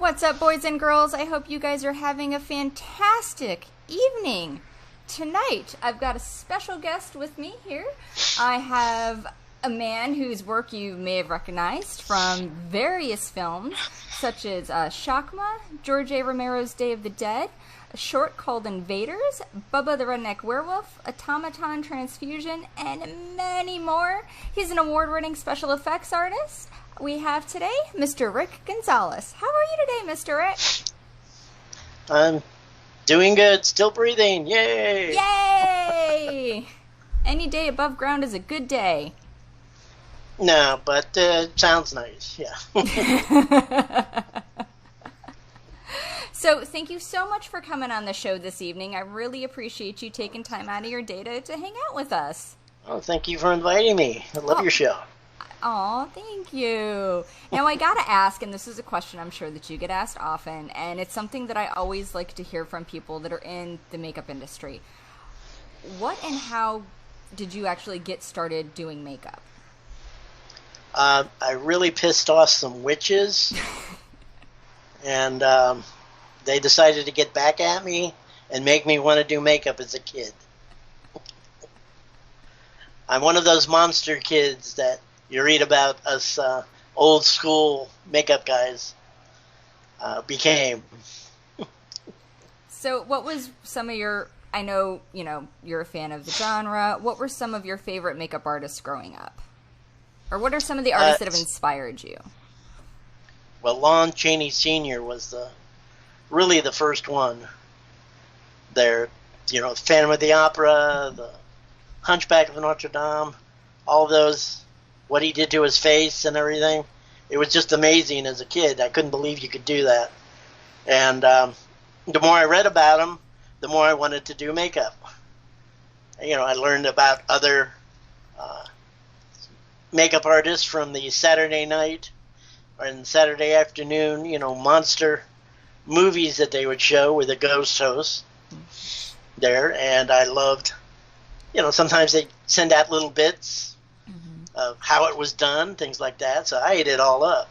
What's up, boys and girls? I hope you guys are having a fantastic evening. Tonight, I've got a special guest with me here. I have a man whose work you may have recognized from various films, such as Shakma, George A. Romero's Day of the Dead, a short called Invaders, Bubba The Redneck Werewolf, Automaton Transfusion, and many more. He's an award-winning special effects artist. We have today Mr. Rick Gonzales. How are you today, Mr. Rick? I'm doing good. Still breathing. Yay! Yay! Any day above ground is a good day. No, but sounds nice. Yeah. So thank you so much for coming on the show this evening. I really appreciate you taking time out of your day to hang out with us. Oh, thank you for inviting me. I love your show. Oh, thank you. Now, I gotta ask, and this is a question I'm sure that you get asked often, and it's something that I always like to hear from people that are in the makeup industry. What and how did you actually get started doing makeup? I really pissed off some witches, and they decided to get back at me and make me want to do makeup as a kid. I'm one of those monster kids that you read about us old school makeup guys became. So what was some of your, I know, you're a fan of the genre. What were some of your favorite makeup artists growing up? Or what are some of the artists that have inspired you? Well, Lon Chaney Sr. was really the first one there. Phantom of the Opera, the Hunchback of Notre Dame, all of those. What he did to his face and everything. It was just amazing as a kid. I couldn't believe you could do that. And the more I read about him, the more I wanted to do makeup. I learned about other makeup artists from the Saturday night and Saturday afternoon, monster movies that they would show with a ghost host there. And I loved, sometimes they send out little bits of how it was done, things like that. So I ate it all up.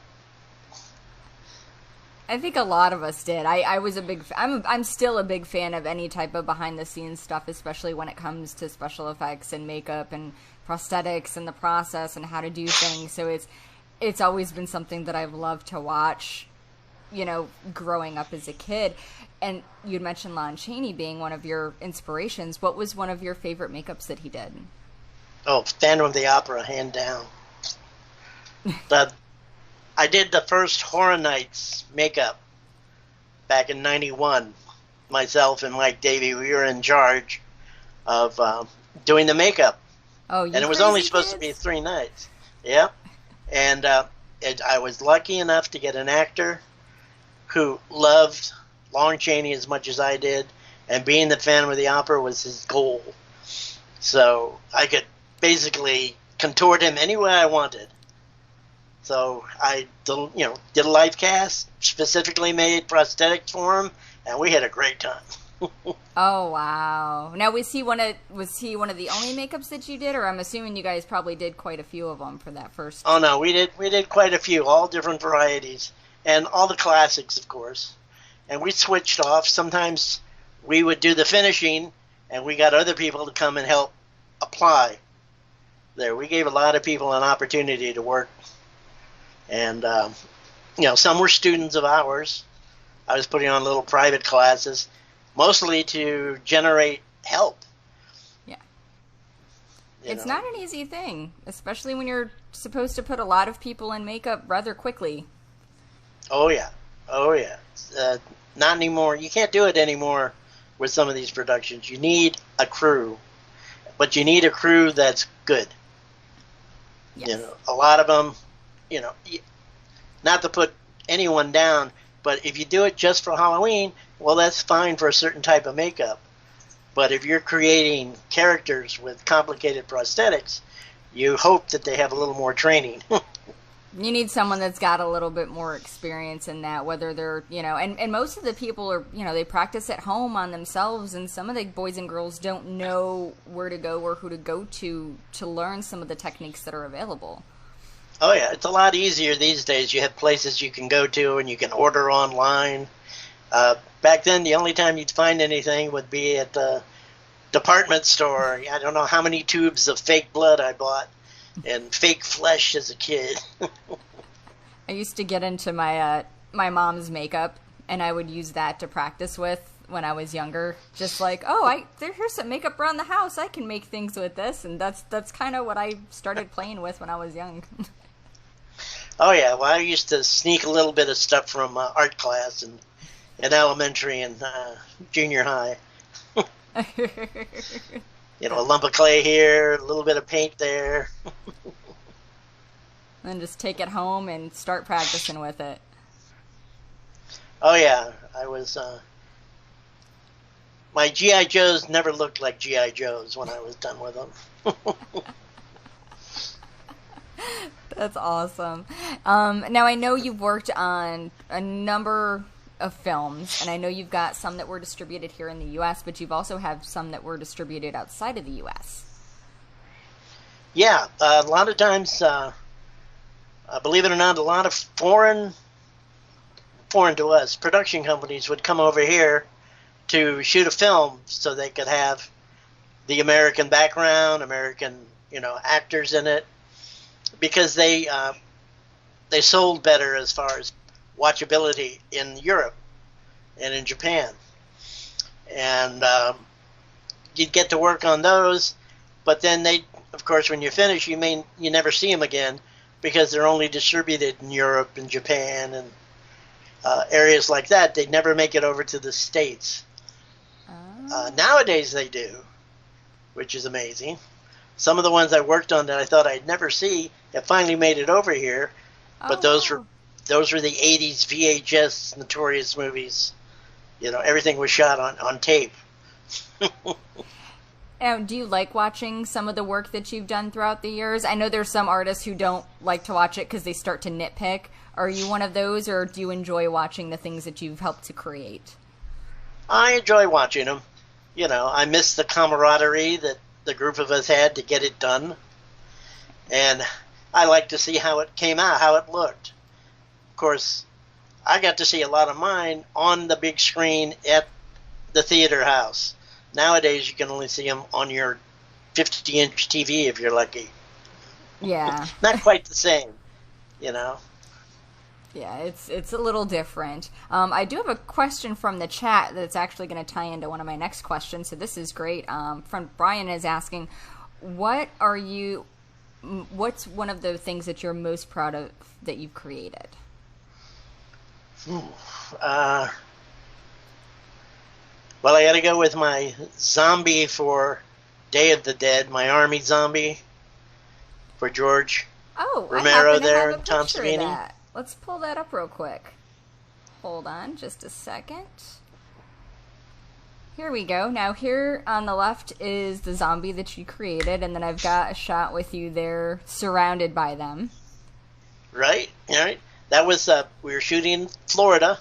I think a lot of us did. I was a big. I'm still a big fan of any type of behind the scenes stuff, especially when it comes to special effects and makeup and prosthetics and the process and how to do things. So it's always been something that I've loved to watch. Growing up as a kid. And you'd mentioned Lon Chaney being one of your inspirations. What was one of your favorite makeups that he did? Oh, Phantom of the Opera, hand down. But I did the first Horror Nights makeup back in '91. Myself and Mike Davey, we were in charge of doing the makeup. Oh, you and it was only supposed to be 3 nights. Yeah. And I was lucky enough to get an actor who loved Lon Chaney as much as I did, and being the Phantom of the Opera was his goal. So I could basically contoured him any way I wanted. So I, did a live cast, specifically made prosthetics for him, and we had a great time. Oh wow! Now was he one of the only makeups that you did, or I'm assuming you guys probably did quite a few of them for that first? Oh no, we did quite a few, all different varieties, and all the classics, of course. And we switched off. Sometimes we would do the finishing, and we got other people to come and help apply. There, we gave a lot of people an opportunity to work, and some were students of ours. I was putting on little private classes, mostly to generate help. Yeah, it's not an easy thing, especially when you're supposed to put a lot of people in makeup rather quickly. Oh yeah. Not anymore. You can't do it anymore with some of these productions. You need a crew, but you need a crew that's good. Yes. A lot of them, not to put anyone down, but if you do it just for Halloween, well, that's fine for a certain type of makeup. But if you're creating characters with complicated prosthetics, you hope that they have a little more training. You need someone that's got a little bit more experience in that, whether they're, and most of the people are, they practice at home on themselves, and some of the boys and girls don't know where to go or who to go to learn some of the techniques that are available. Oh yeah, it's a lot easier these days. You have places you can go to and you can order online. Back then, the only time you'd find anything would be at the department store. I don't know how many tubes of fake blood I bought and fake flesh as a kid. I used to get into my my mom's makeup, and I would use that to practice with when I was younger. Just like, oh, here's some makeup around the house. I can make things with this, and that's kind of what I started playing with when I was young. Oh yeah, well I used to sneak a little bit of stuff from art class and in elementary and junior high. You know, a lump of clay here, a little bit of paint there. Then just take it home and start practicing with it. Oh yeah, I was. My GI Joes never looked like GI Joes when I was done with them. That's awesome. Now I know you've worked on a number of films, and I know you've got some that were distributed here in the U.S., but you've also have some that were distributed outside of the U.S. Yeah, a lot of times, believe it or not, a lot of foreign to us production companies would come over here to shoot a film so they could have the American background, American, actors in it, because they sold better as far as watchability in Europe and in Japan. And you'd get to work on those, but then of course, when you finish, you never see them again because they're only distributed in Europe and Japan and areas like that. They never make it over to the States. Nowadays they do, which is amazing. Some of the ones I worked on that I thought I'd never see have finally made it over here, but those were the 80s VHS notorious movies. Everything was shot on tape. Do you like watching some of the work that you've done throughout the years? I know there's some artists who don't like to watch it because they start to nitpick. Are you one of those, or do you enjoy watching the things that you've helped to create? I enjoy watching them. I miss the camaraderie that the group of us had to get it done. And I like to see how it came out, how it looked. Of course, I got to see a lot of mine on the big screen at the theater house. Nowadays, you can only see them on your 50-inch TV if you're lucky. Yeah. Not quite the same, Yeah, it's a little different. I do have a question from the chat that's actually going to tie into one of my next questions, so this is great. Friend Brian is asking, what's one of the things that you're most proud of that you've created? Well, I got to go with my zombie for Day of the Dead, my army zombie for George Romero there and Tom Savini. Let's pull that up real quick. Hold on just a second. Here we go. Now here on the left is the zombie that you created, and then I've got a shot with you there surrounded by them. Right. That was, we were shooting in Florida,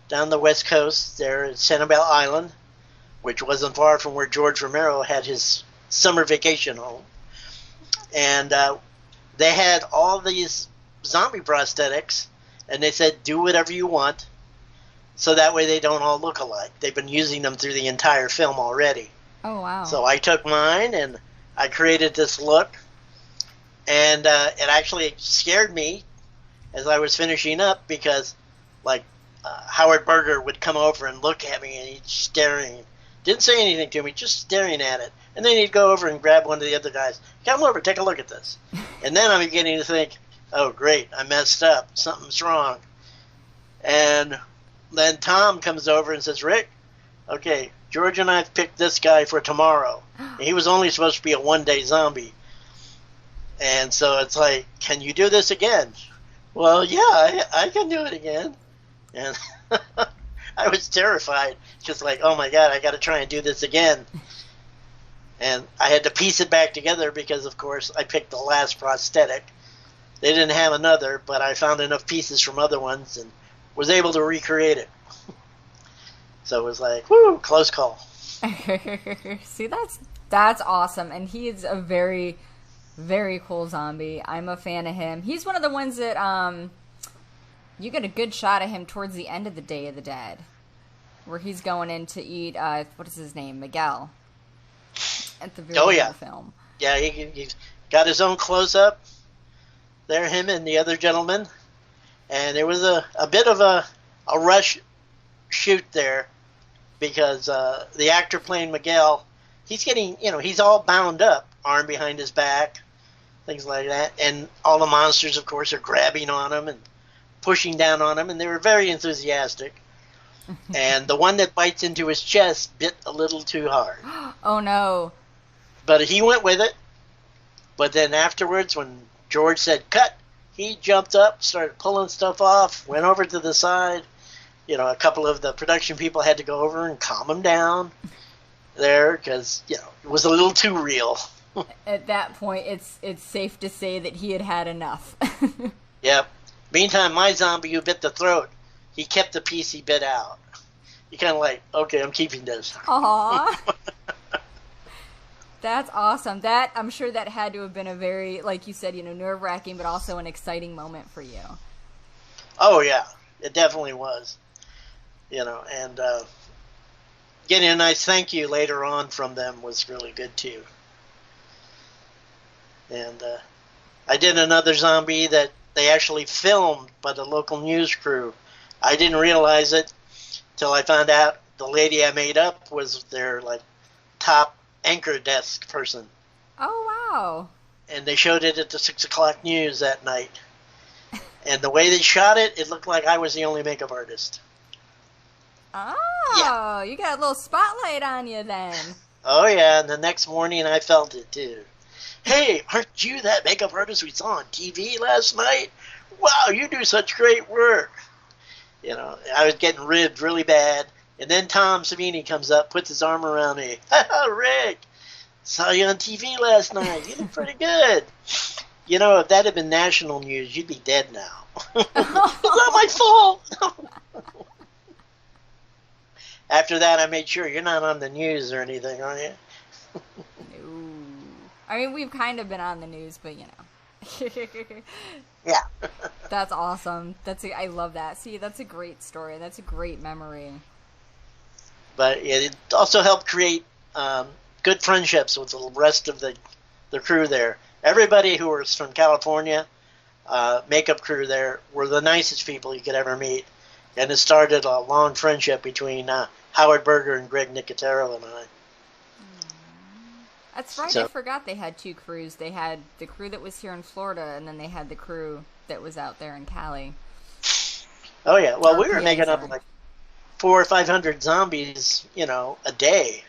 down the west coast there at Sanibel Island, which wasn't far from where George Romero had his summer vacation home. And they had all these zombie prosthetics, and they said, do whatever you want, so that way they don't all look alike. They've been using them through the entire film already. Oh, wow. So I took mine, and I created this look, and it actually scared me as I was finishing up, because, Howard Berger would come over and look at me, and he's staring. Didn't say anything to me, just staring at it. And then he'd go over and grab one of the other guys. Come over, take a look at this. And then I'm beginning to think, oh, great, I messed up. Something's wrong. And then Tom comes over and says, Rick, okay, George and I have picked this guy for tomorrow. And he was only supposed to be a one-day zombie. And so it's like, can you do this again? Well, yeah, I can do it again. And I was terrified. Just like, oh, my God, I got to try and do this again. And I had to piece it back together because, of course, I picked the last prosthetic. They didn't have another, but I found enough pieces from other ones and was able to recreate it. So it was like, whoo, close call. See, that's awesome. And he is a very, Very cool zombie. I'm a fan of him. He's one of the ones that, you get a good shot of him towards the end of the Day of the Dead. Where he's going in to eat, what is his name? Miguel. At the very end of the film. Yeah, he's got his own close-up. There, him and the other gentleman. And there was a bit of a rush shoot there. Because the actor playing Miguel, he's getting, he's all bound up. Arm behind his back. Things like that. And all the monsters, of course, are grabbing on him and pushing down on him. And they were very enthusiastic. And the one that bites into his chest bit a little too hard. Oh, no. But he went with it. But then afterwards, when George said, cut, he jumped up, started pulling stuff off, went over to the side. A couple of the production people had to go over and calm him down there because, it was a little too real. At that point, it's safe to say that he had had enough. Yep. Meantime, my zombie who bit the throat, he kept the piece he bit out. He kind of like, okay, I'm keeping this. Aww. That's awesome. I'm sure that had to have been a very, like you said, nerve-wracking, but also an exciting moment for you. Oh, yeah. It definitely was. And getting a nice thank you later on from them was really good, too. And I did another zombie that they actually filmed by the local news crew. I didn't realize it till I found out the lady I made up was their, top anchor desk person. Oh, wow. And they showed it at the 6 o'clock news that night. And the way they shot it, it looked like I was the only makeup artist. Oh, yeah. You got a little spotlight on you then. Oh, yeah, and the next morning I felt it, too. Hey, aren't you that makeup artist we saw on TV last night? Wow, you do such great work. I was getting ribbed really bad. And then Tom Savini comes up, puts his arm around me. Ha, Rick, saw you on TV last night. You did pretty good. If that had been national news, you'd be dead now. It's not my fault. After that, I made sure you're not on the news or anything, are you? No. I mean, we've kind of been on the news, but Yeah. That's awesome. I love that. See, that's a great story. That's a great memory. But it also helped create good friendships with the rest of the crew there. Everybody who was from California, makeup crew there, were the nicest people you could ever meet. And it started a long friendship between Howard Berger and Greg Nicotero and I. That's right. I forgot they had two crews. They had the crew that was here in Florida, and then they had the crew that was out there in Cali. Oh, yeah. Well, we were making up 400 or 500 zombies, a day.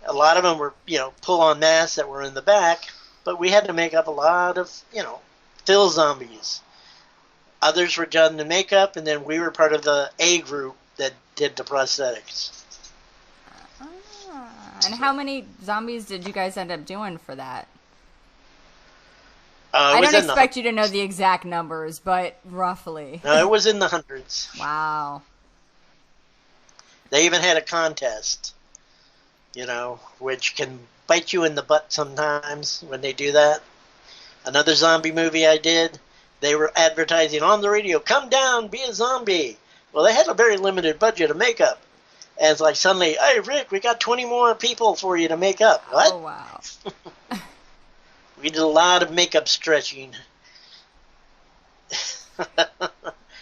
A lot of them were, pull-on masks that were in the back, but we had to make up a lot of, fill zombies. Others were done the makeup, and then we were part of the A group that did the prosthetics. And how many zombies did you guys end up doing for that? I don't expect you to know the exact numbers, but roughly. No, it was in the hundreds. Wow. They even had a contest, which can bite you in the butt sometimes when they do that. Another zombie movie I did, they were advertising on the radio, come down, be a zombie. Well, they had a very limited budget of makeup. And it's like suddenly, hey, Rick, we got 20 more people for you to make up. What? Oh, wow. We did a lot of makeup stretching.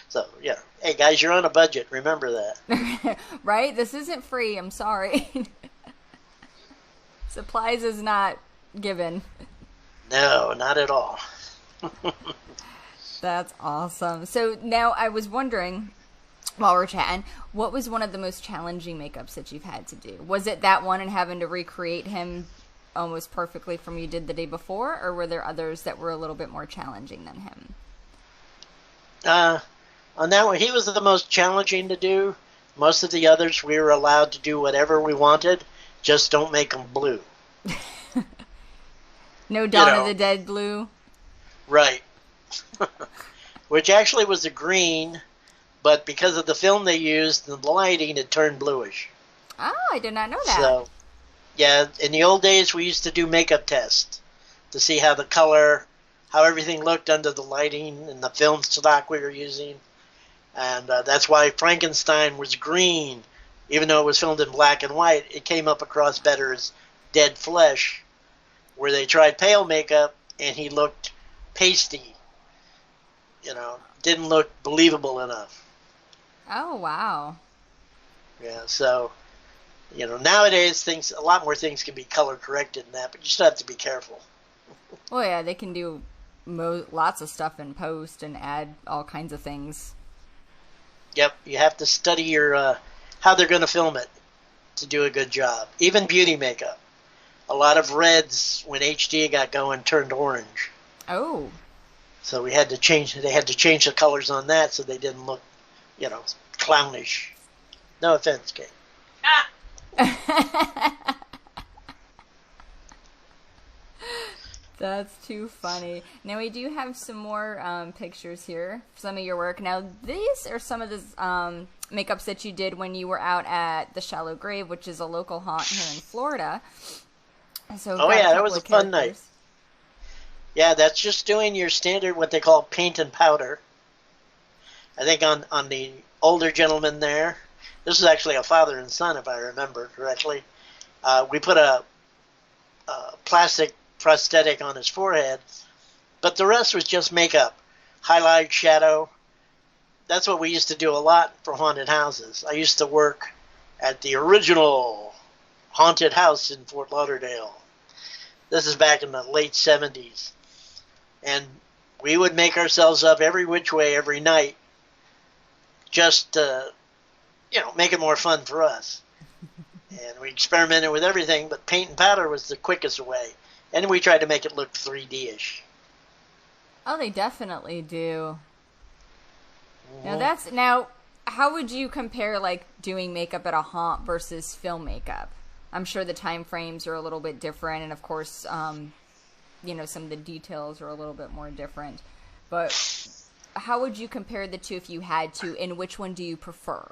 So, yeah. Hey, guys, you're on a budget. Remember that. Right? This isn't free. I'm sorry. Supplies is not given. No, not at all. That's awesome. So now I was wondering, while we're chatting, what was one of the most challenging makeups that you've had to do? Was it that one and having to recreate him almost perfectly from you did the day before, or were there others that were a little bit more challenging than him? On that one, he was the most challenging to do. Most of the others, we were allowed to do whatever we wanted, just don't make them blue. No Dawn of the Dead blue? Right. Which actually was a green, but because of the film they used and the lighting, it turned bluish. Oh, I did not know that. So, yeah, in the old days, we used to do makeup tests to see how the color, how everything looked under the lighting and the film stock we were using. And that's why Frankenstein was green. Even though it was filmed in black and white, it came up across better as dead flesh, where they tried pale makeup and he looked pasty. You know, didn't look believable enough. Oh, wow. Yeah, so, you know, nowadays a lot more things can be color corrected than that, but you still have to be careful. Well, yeah, they can do lots of stuff in post and add all kinds of things. Yep, you have to study your how they're going to film it to do a good job. Even beauty makeup. A lot of reds, when HD got going, turned orange. Oh. So they had to change the colors on that so they didn't look, you know, clownish. No offense, Kate. That's too funny. Now we do have some more pictures here, some of your work. Now these are some of the makeups that you did when you were out at the Shallow Grave, which is a local haunt here in Florida. So oh yeah, that was a fun night. Yeah, that's just doing your standard, what they call paint and powder. I think on the older gentleman there, this is actually a father and son, if I remember correctly. We put a plastic prosthetic on his forehead, but the rest was just makeup, highlight, shadow. That's what we used to do a lot for haunted houses. I used to work at the original haunted house in Fort Lauderdale. This is back in the late 70s. And we would make ourselves up every which way every night just to, you know, make it more fun for us. And we experimented with everything, but paint and powder was the quickest way. And we tried to make it look 3D-ish. Oh, they definitely do. Mm-hmm. Now, how would you compare, like, doing makeup at a haunt versus film makeup? I'm sure the time frames are a little bit different, and of course, you know, some of the details are a little bit more different. But how would you compare the two if you had to, and which one do you prefer?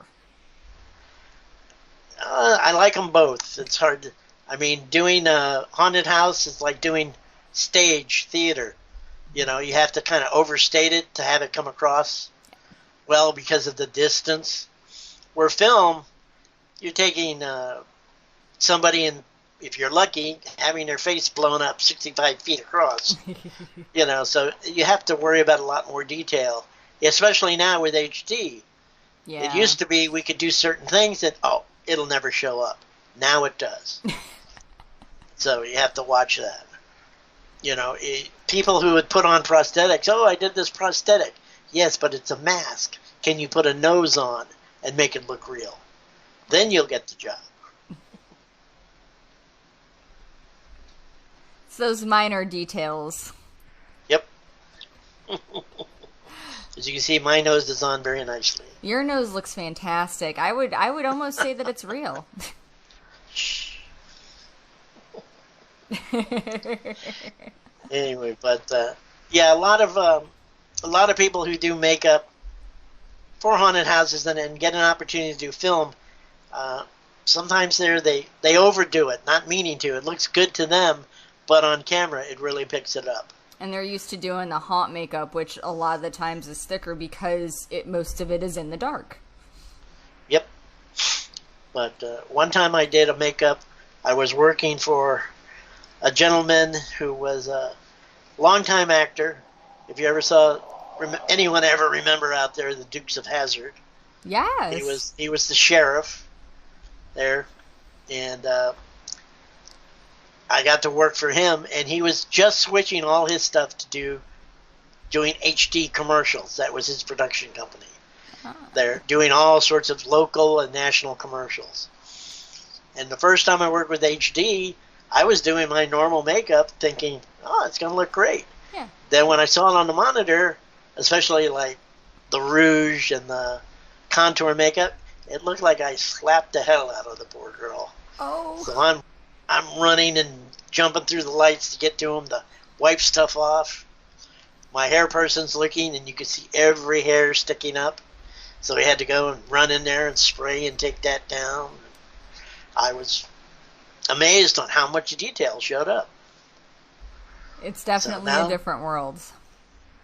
I like them both. It's hard to... I mean, doing a haunted house is like doing stage theater. You know, you have to kind of overstate it to have it come across well because of the distance. Where film, you're taking somebody, and if you're lucky, having their face blown up 65 feet across. You know, so you have to worry about a lot more detail, especially now with HD. Yeah. It used to be we could do certain things that, it'll never show up. Now it does. So you have to watch that. You know, people who would put on prosthetics, I did this prosthetic. Yes, but it's a mask. Can you put a nose on and make it look real? Then you'll get the job. It's those minor details. Yep. As you can see, my nose is on very nicely. Your nose looks fantastic. I would almost say that it's real. Anyway, but yeah, a lot of people who do makeup for haunted houses and get an opportunity to do film, sometimes they overdo it, not meaning to. It looks good to them, but on camera it really picks it up. And they're used to doing the haunt makeup, which a lot of the times is thicker because most of it is in the dark. Yep. But one time I did a makeup. I was working for a gentleman who was a longtime actor. If you ever saw, anyone ever remember out there, the Dukes of Hazzard? Yes. He was the sheriff there, and I got to work for him, and he was just switching all his stuff to doing HD commercials. That was his production company. They're doing all sorts of local and national commercials. And the first time I worked with HD, I was doing my normal makeup thinking, it's going to look great. Yeah. Then when I saw it on the monitor, especially like the rouge and the contour makeup, it looked like I slapped the hell out of the poor girl. Oh. So I'm running and jumping through the lights to get to him to wipe stuff off. My hair person's looking, and you could see every hair sticking up. So we had to go and run in there and spray and take that down. I was amazed on how much detail showed up. It's definitely a different world.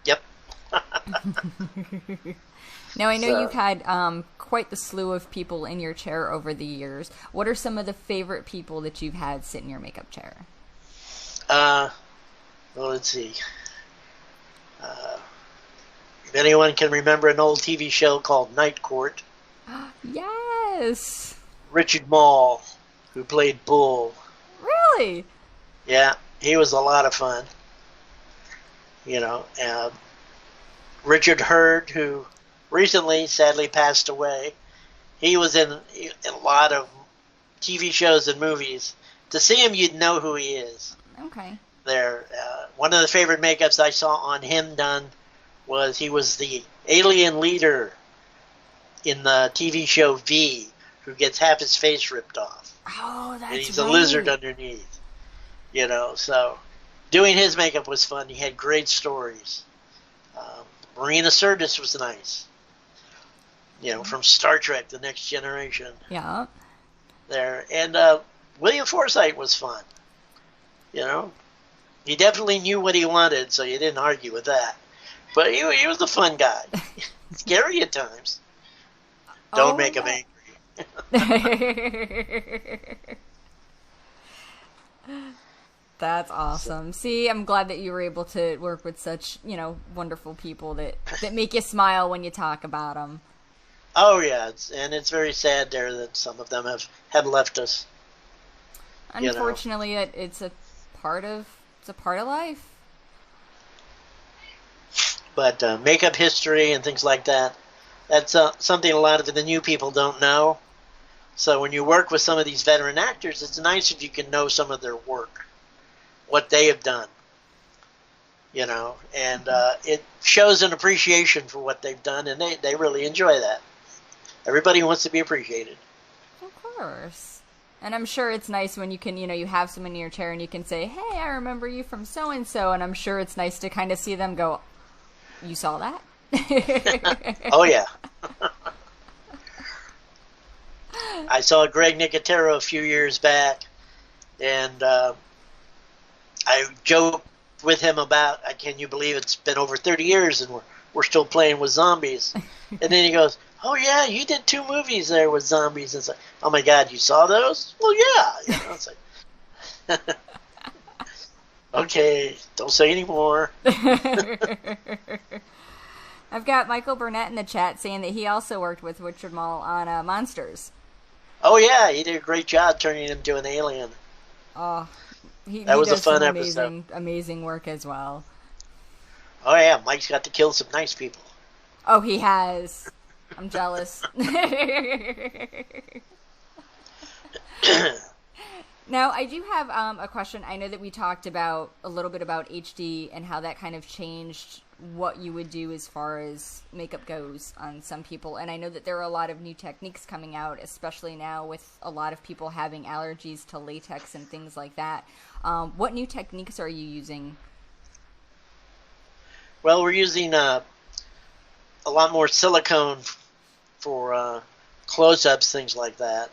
Yep. Now, I know you've had quite the slew of people in your chair over the years. What are some of the favorite people that you've had sit in your makeup chair? Well, let's see. If anyone can remember an old TV show called Night Court. Yes! Richard Mall, who played Bull. Really? Yeah, he was a lot of fun. You know, Richard Hurd, who recently sadly passed away. He was in a lot of TV shows and movies. To see him, you'd know who he is. Okay. One of the favorite makeups I saw on him done was he was the alien leader in the TV show V, who gets half his face ripped off. Oh, that's right. And he's a lizard underneath. You know, so doing his makeup was fun. He had great stories. Marina Sirtis was nice. You know, from Star Trek, The Next Generation. Yeah. And William Forsythe was fun. You know, he definitely knew what he wanted, so you didn't argue with that. But he was a fun guy. Scary at times. Don't make him angry. That's awesome. See, I'm glad that you were able to work with such, wonderful people that make you smile when you talk about them. Oh, yeah. It's very sad there that some of them have left us. Unfortunately, it's a part of life. But makeup history and things like that, that's something a lot of the new people don't know. So when you work with some of these veteran actors, it's nice if you can know some of their work, what they have done, and it shows an appreciation for what they've done, and they really enjoy that. Everybody wants to be appreciated. Of course. And I'm sure it's nice when you can, you have someone in your chair and you can say, hey, I remember you from so-and-so, and I'm sure it's nice to kind of see them go, you saw that? Oh, yeah. I saw Greg Nicotero a few years back, and I joked with him about, can you believe it's been over 30 years and we're still playing with zombies? And then he goes, oh, yeah, you did 2 movies there with zombies. And it's like, oh, my God, you saw those? Well, yeah. It's like, okay, don't say any more. I've got Michael Burnett in the chat saying that he also worked with Richard Mall on Monsters. Oh, yeah, he did a great job turning him into an alien. Oh, that was a fun episode. Amazing work as well. Oh, yeah, Mike's got to kill some nice people. Oh, he has. I'm jealous. Now, I do have a question. I know that we talked a little bit about HD and how that kind of changed what you would do as far as makeup goes on some people. And I know that there are a lot of new techniques coming out, especially now with a lot of people having allergies to latex and things like that. What new techniques are you using? Well, we're using a lot more silicone for close-ups, things like that.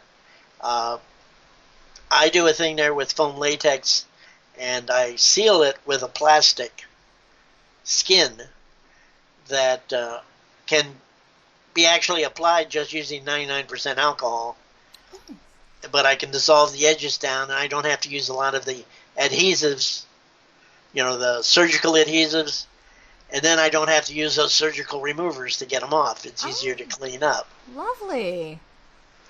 I do a thing there with foam latex, and I seal it with a plastic skin that can be actually applied just using 99% alcohol. But I can dissolve the edges down, and I don't have to use a lot of the adhesives, the surgical adhesives, and then I don't have to use those surgical removers to get them off. It's easier to clean up. Lovely.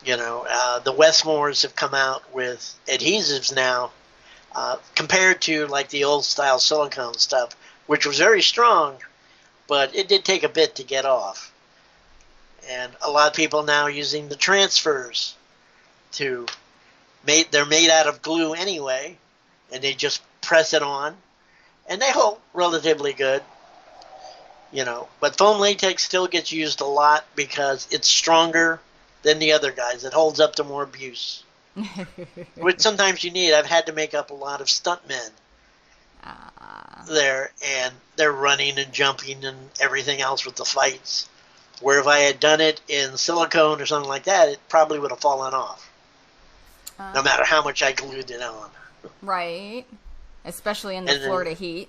The Westmores have come out with adhesives now, compared to like the old style silicone stuff, which was very strong, but it did take a bit to get off. And a lot of people now are using the transfers they're made out of glue anyway, and they just press it on, and they hold relatively good. But foam latex still gets used a lot because it's stronger than the other guys. It holds up to more abuse, which sometimes you need. I've had to make up a lot of stuntmen there, and they're running and jumping and everything else with the fights, where if I had done it in silicone or something like that, it probably would have fallen off, no matter how much I glued it on. Right. especially in the Florida heat.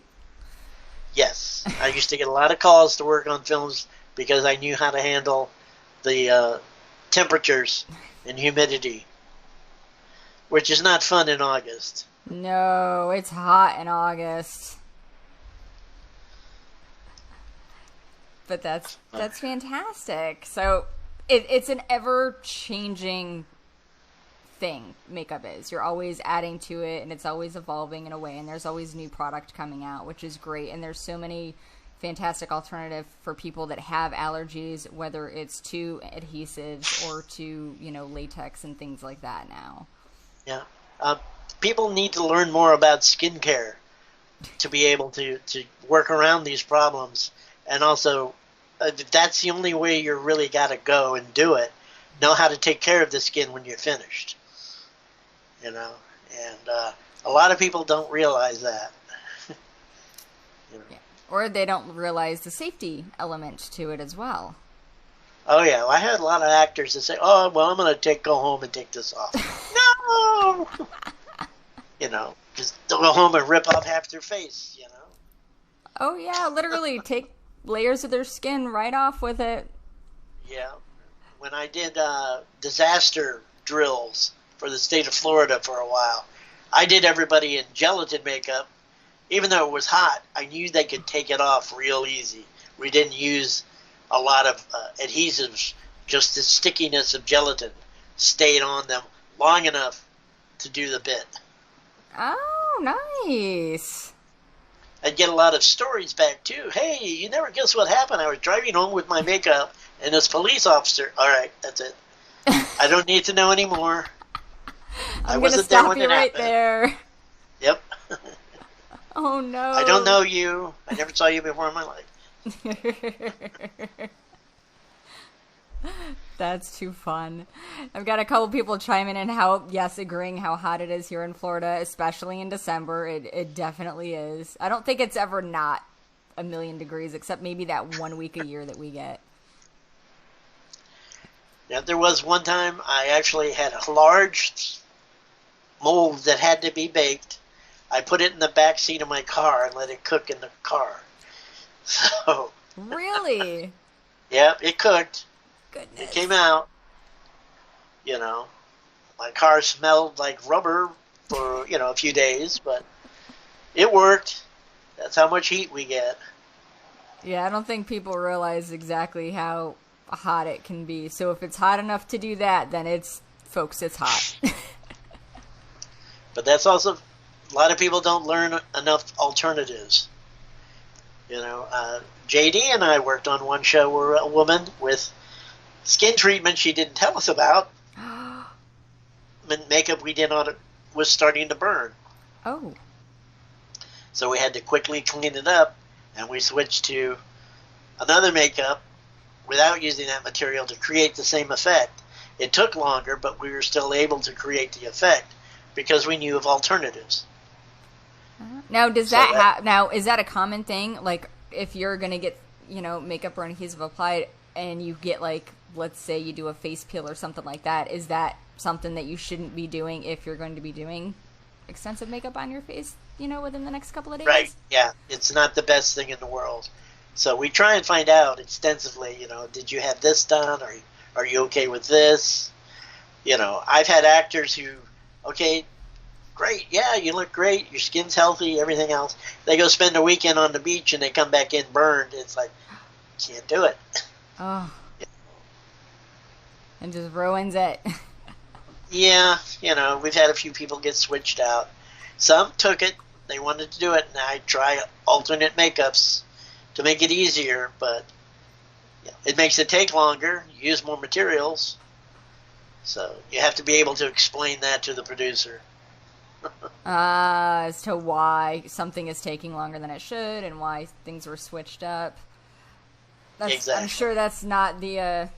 Yes, I used to get a lot of calls to work on films because I knew how to handle the temperatures and humidity, which is not fun in August. No, it's hot in August. But that's fantastic. So it's an ever-changing thing, makeup is. You're always adding to it, and it's always evolving in a way, and there's always new product coming out, which is great. And there's so many fantastic alternative for people that have allergies, whether it's to adhesives or to, latex and things like that now. Yeah. People need to learn more about skincare to be able to work around these problems. And also, that's the only way you really got to go and do it. Know how to take care of the skin when you're finished. And a lot of people don't realize that. Yeah. Or they don't realize the safety element to it as well. Oh, yeah. Well, I had a lot of actors that say, oh, well, I'm going to go home and take this off. No! Just go home and rip off half their face, Oh, yeah. Literally take layers of their skin right off with it. Yeah. When I did disaster drills for the state of Florida for a while, I did everybody in gelatin makeup. Even though it was hot, I knew they could take it off real easy. We didn't use a lot of adhesives. Just the stickiness of gelatin stayed on them long enough to do the bit. Oh, nice. I'd get a lot of stories back, too. Hey, you never guess what happened. I was driving home with my makeup, and this police officer... All right, that's it. I don't need to know anymore. I'm going to stop you right there. Yep. Oh, no. I don't know you. I never saw you before in my life. That's too fun. I've got a couple people chiming in agreeing how hot it is here in Florida, especially in December. It definitely is. I don't think it's ever not 1,000,000 degrees, except maybe that 1 week a year that we get. Yeah, there was one time I actually had a large mold that had to be baked. I put it in the back seat of my car and let it cook in the car. So. Really? Yeah, it cooked. Goodness. It came out. My car smelled like rubber for, a few days, but it worked. That's how much heat we get. Yeah, I don't think people realize exactly how hot it can be. So if it's hot enough to do that, then it's hot. But that's also, a lot of people don't learn enough alternatives. JD and I worked on one show where a woman with skin treatment she didn't tell us about, makeup we did on it was starting to burn. Oh. So we had to quickly clean it up, and we switched to another makeup without using that material to create the same effect. It took longer, but we were still able to create the effect because we knew of alternatives. Now, is that a common thing? Like, if you're going to get, makeup or adhesive applied and you get, like, let's say you do a face peel or something like that, is that something that you shouldn't be doing if you're going to be doing extensive makeup on your face, within the next couple of days? Right, yeah. It's not the best thing in the world. So we try and find out extensively, did you have this done? Or are you okay with this? I've had actors who, okay, great, yeah, you look great, your skin's healthy, everything else. They go spend a weekend on the beach and they come back in burned. It's like, can't do it. Oh. Yeah. And just ruins it. Yeah, we've had a few people get switched out. Some took it, they wanted to do it, and I try alternate makeups to make it easier, but it makes it take longer, you use more materials, so you have to be able to explain that to the producer. As to why something is taking longer than it should and why things were switched up. Exactly. I'm sure that's not the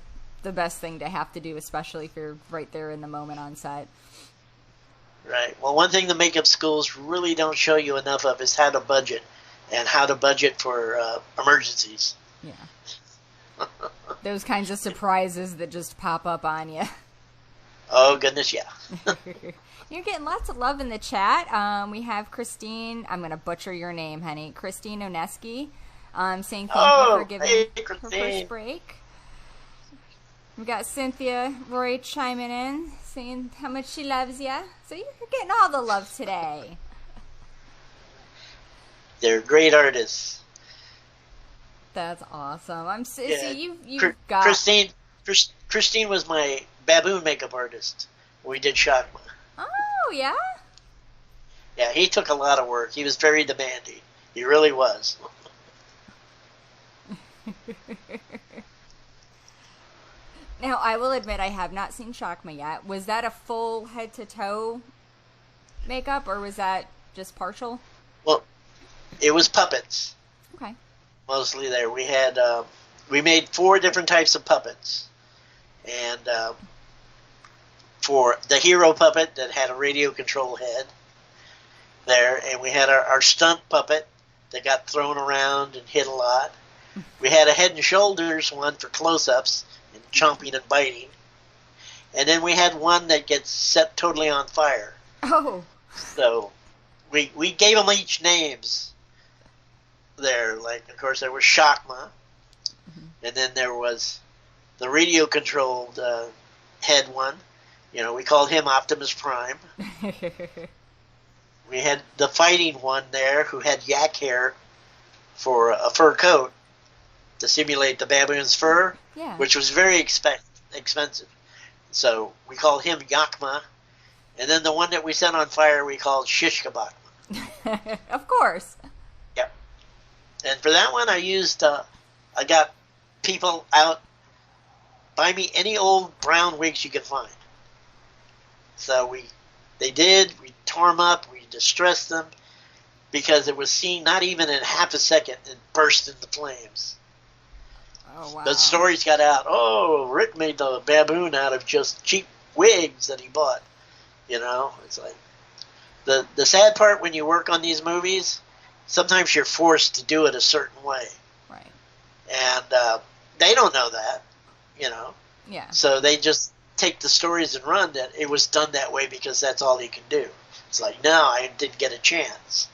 best thing to have to do, especially if you're right there in the moment on set. Right. Well, one thing the makeup schools really don't show you enough of is how to budget and how to budget for emergencies. Yeah. Those kinds of surprises that just pop up on you. Oh, goodness, yeah. You're getting lots of love in the chat. We have Christine. I'm going to butcher your name, honey. Christine Oneski saying thank you for giving her first break. We got Cynthia Roy chiming in, saying how much she loves ya. So you're getting all the love today. They're great artists. That's awesome. So you've got Christine was my baboon makeup artist. We did Shakma. Oh yeah. Yeah, he took a lot of work. He was very demanding. He really was. Now, I will admit I have not seen Shakma yet. Was that a full head-to-toe makeup, or was that just partial? Well, it was puppets. Okay. Mostly there. We had, we made 4 different types of puppets. And for the hero puppet that had a radio control head there, and we had our stunt puppet that got thrown around and hit a lot. We had a head and shoulders one for close-ups and chomping and biting. And then we had one that gets set totally on fire. Oh. So we gave them each names there. Like, of course, there was Shakma. And then there was the radio-controlled head one. You know, we called him Optimus Prime. We had the fighting one there who had yak hair for a fur coat to simulate the baboon's fur, which was very expensive. So we called him Yakma. And then the one that we set on fire we called Shishkabakma. Of course. Yep. And for that one I used, I got people out, buy me any old brown wigs you could find. So we tore them up, we distressed them, because it was seen not even in half a second and burst into flames. Oh, wow. The stories got out, oh, Rick made the baboon out of just cheap wigs that he bought. You know, it's like, the sad part when you work on these movies, sometimes you're forced to do it a certain way. Right. And they don't know that, you know. Yeah. So they just take the stories and run that it was done that way because that's all he can do. It's like, no, I didn't get a chance.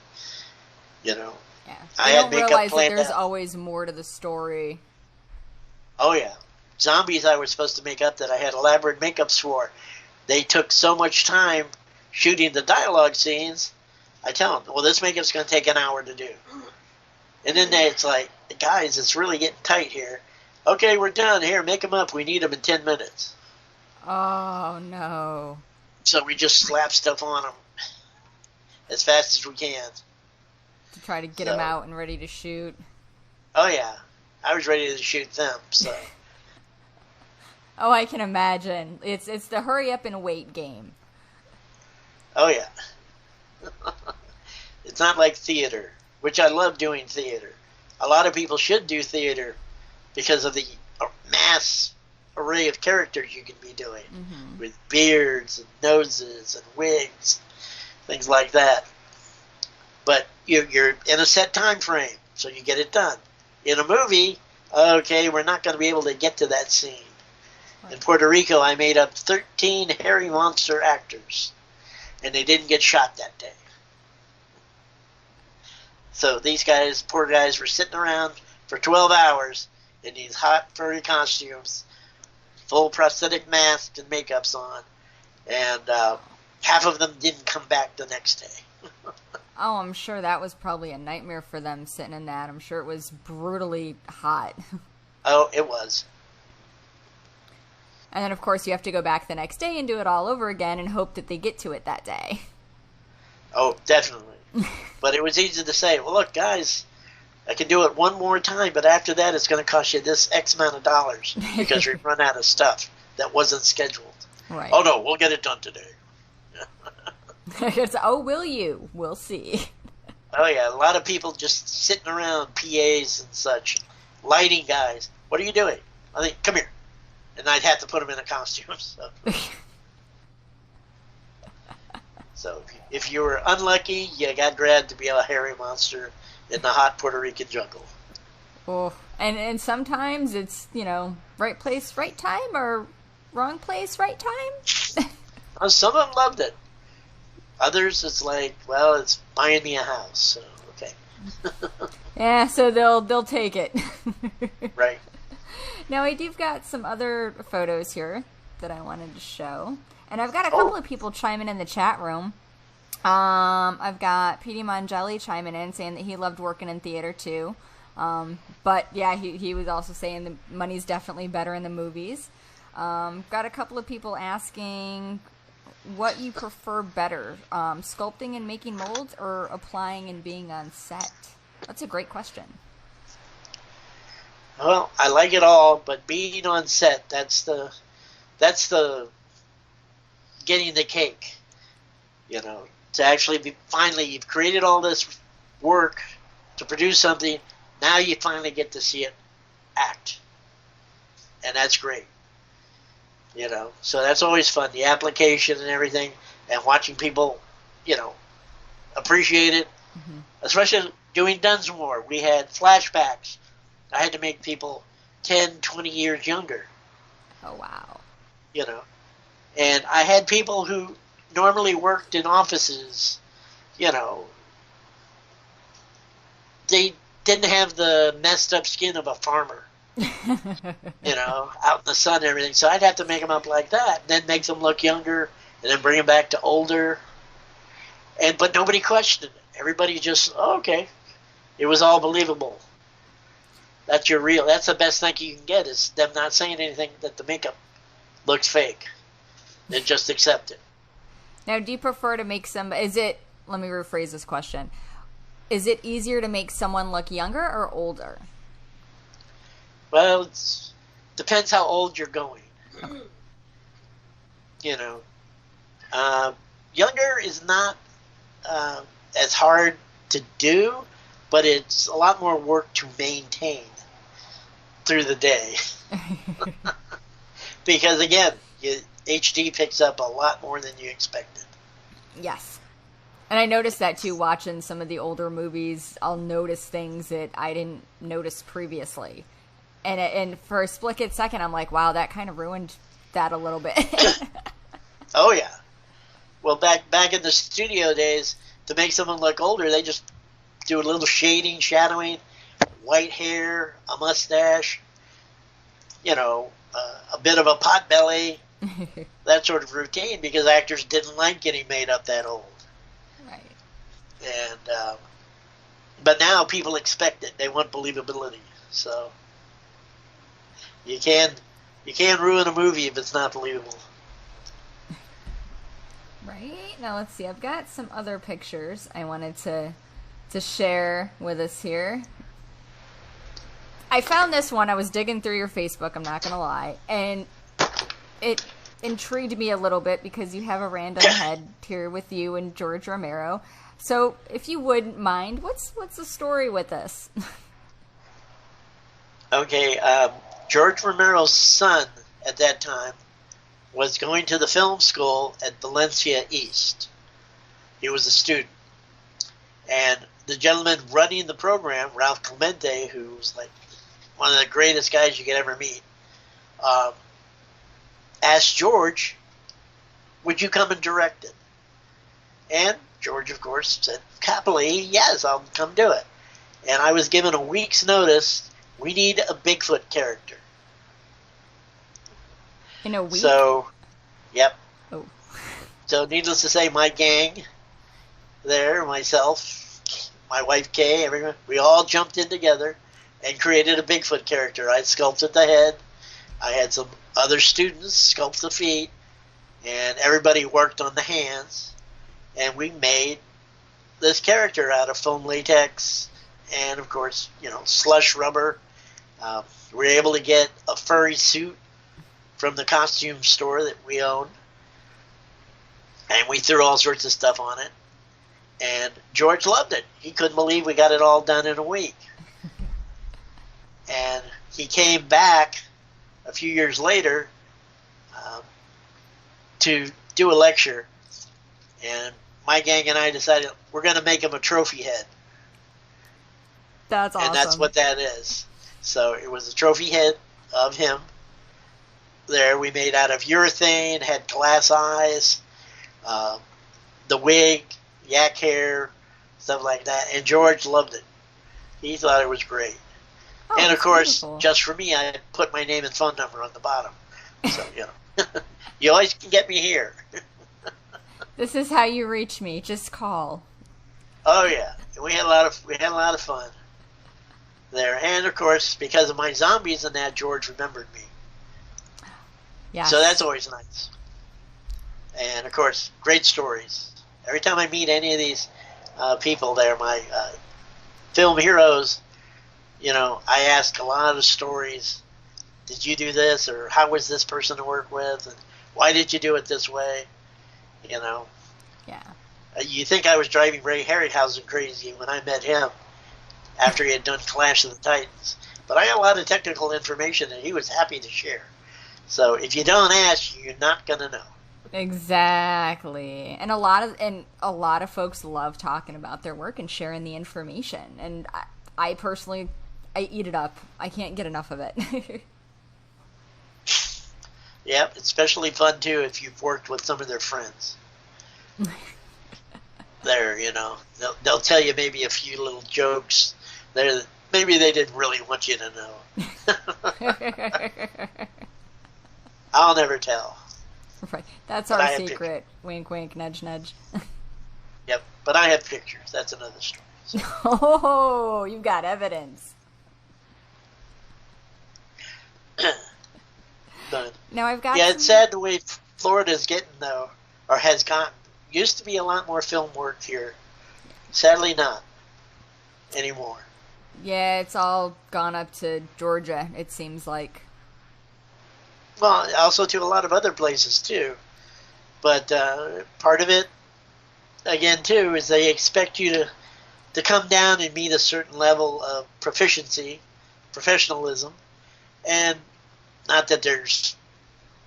You know. Yeah. I don't had realize that there's out. always more to the story. Oh yeah. Zombies I was supposed to make up that I had elaborate makeups for. They took so much time shooting the dialogue scenes. I tell them, well, this makeup's going to take an hour to do. And then it's like, guys, it's really getting tight here. Okay, we're done. Here, make them up. We need them in 10 minutes. Oh, no. So we just slap stuff on them as fast as we can. To try to get them out and ready to shoot. Oh, yeah. I was ready to shoot them, so. Oh, I can imagine. It's the hurry up and wait game. Oh, yeah. It's not like theater, which I love doing theater. A lot of people should do theater because of the mass array of characters you can be doing with beards and noses and wigs, things like that. But you're in a set time frame, so you get it done. In a movie, okay, we're not going to be able to get to that scene. Right. In Puerto Rico, I made up 13 hairy monster actors, and they didn't get shot that day. So these guys, poor guys, were sitting around for 12 hours in these hot, furry costumes, full prosthetic masks and makeups on, and half of them didn't come back the next day. Oh, I'm sure that was probably a nightmare for them sitting in that. I'm sure it was brutally hot. Oh, it was. And then, of course, you have to go back the next day and do it all over again and hope that they get to it that day. Oh, definitely. But it was easy to say, well, look, guys, I can do it one more time, but after that it's going to cost you this X amount of dollars because we've run out of stuff that wasn't scheduled. Right. Oh, no, we'll get it done today. Oh, will you? We'll see. Oh, yeah, a lot of people just sitting around, PAs and such, lighting guys. What are you doing? I think, come here. And I'd have to put them in a costume. So if you were unlucky, you got grabbed to be a hairy monster in the hot Puerto Rican jungle. Oh, and sometimes it's, right place, right time, or wrong place, right time? Some of them loved it. Others, it's like, well, it's buying me a house, so okay. Yeah, so they'll take it. Right. Now, I've got some other photos here that I wanted to show. And I've got a couple of people chiming in the chat room. I've got Petey Mangelli chiming in, saying that he loved working in theater, too. But, yeah, he was also saying the money's definitely better in the movies. Got a couple of people asking what you prefer better, sculpting and making molds or applying and being on set? That's a great question. Well, I like it all, but being on set, that's the getting the cake. You know, to actually be, finally, you've created all this work to produce something, now you finally get to see it act. And that's great. You know, so that's always fun, the application and everything, and watching people, you know, appreciate it. Mm-hmm. Especially doing Dunsmore, we had flashbacks. I had to make people 10, 20 years younger. Oh, wow. You know, and I had people who normally worked in offices, you know, they didn't have the messed up skin of a farmer. You know, out in the sun and everything. So I'd have to make them up like that, and then make them look younger, and then bring them back to older. But nobody questioned it. Everybody just, oh, okay. It was all believable. That's the best thing you can get, is them not saying anything that the makeup looks fake. They just accept it. Now, do you prefer to make let me rephrase this question. Is it easier to make someone look younger or older? Well, it depends how old you're going. You know, younger is not as hard to do, but it's a lot more work to maintain through the day. Because again, HD picks up a lot more than you expected. Yes. And I noticed that too, watching some of the older movies. I'll notice things that I didn't notice previously. And for a split second, I'm like, wow, that kind of ruined that a little bit. Oh, yeah. Well, back in the studio days, to make someone look older, they just do a little shading, shadowing, white hair, a mustache, you know, a bit of a pot belly, that sort of routine, because actors didn't like getting made up that old. Right. And but now people expect it. They want believability. So you can't ruin a movie if it's not believable. Right. Now let's see. I've got some other pictures I wanted to share with us here. I found this one. I was digging through your Facebook, I'm not going to lie, and it intrigued me a little bit because you have a random head here with you and George Romero. So if you wouldn't mind, what's the story with this? Okay, George Romero's son at that time was going to the film school at Valencia East. He was a student. And the gentleman running the program, Ralph Clemente, who was like one of the greatest guys you could ever meet, asked George, would you come and direct it? And George, of course, said happily, yes, I'll come do it. And I was given a week's notice. We need a Bigfoot character. In a week? So, yep. Oh. So, needless to say, my gang there, myself, my wife Kay, everyone, we all jumped in together and created a Bigfoot character. I sculpted the head. I had some other students sculpt the feet, and everybody worked on the hands. And we made this character out of foam latex and, of course, you know, slush rubber. We were able to get a furry suit from the costume store that we own, and we threw all sorts of stuff on it. And George loved it. He couldn't believe we got it all done in a week. And he came back a few years later to do a lecture, and my gang and I decided we're going to make him a trophy head. That's awesome. And that's what that is. So it was a trophy head of him, there we made out of urethane, had glass eyes, the wig, yak hair, stuff like that. And George loved it. He thought it was great. Oh, and of course, beautiful. just for me, I put my name and phone number on the bottom. So, you know, you always can get me here. This is how you reach me. Just call. Oh yeah, we had a lot of fun there. And of course, because of my zombies and that, George remembered me. Yeah. So that's always nice. And of course, great stories. Every time I meet any of these people there, my film heroes, you know, I ask a lot of stories. Did you do this? Or how was this person to work with? And why did you do it this way? You know. Yeah. You think I was driving Ray Harryhausen crazy when I met him after he had done Clash of the Titans. But I had a lot of technical information that he was happy to share. So if you don't ask, you're not going to know. Exactly. And a lot of folks love talking about their work and sharing the information. And I personally, I eat it up. I can't get enough of it. Yep, it's especially fun too if you've worked with some of their friends. There, you know, they'll tell you maybe a few little jokes there that maybe they didn't really want you to know. I'll never tell. Right. That's But our I have secret. pictures. Wink, wink, nudge, nudge. Yep, but I have pictures. That's another story. So. Oh, you've got evidence. But, Now I've got yeah, it's sad the way Florida's getting, though, or has gotten. Used to be a lot more film work here. Sadly not anymore. Yeah, it's all gone up to Georgia, it seems like. Well, also to a lot of other places, too. But part of it, again, too, is they expect you to come down and meet a certain level of proficiency, professionalism. And not that there's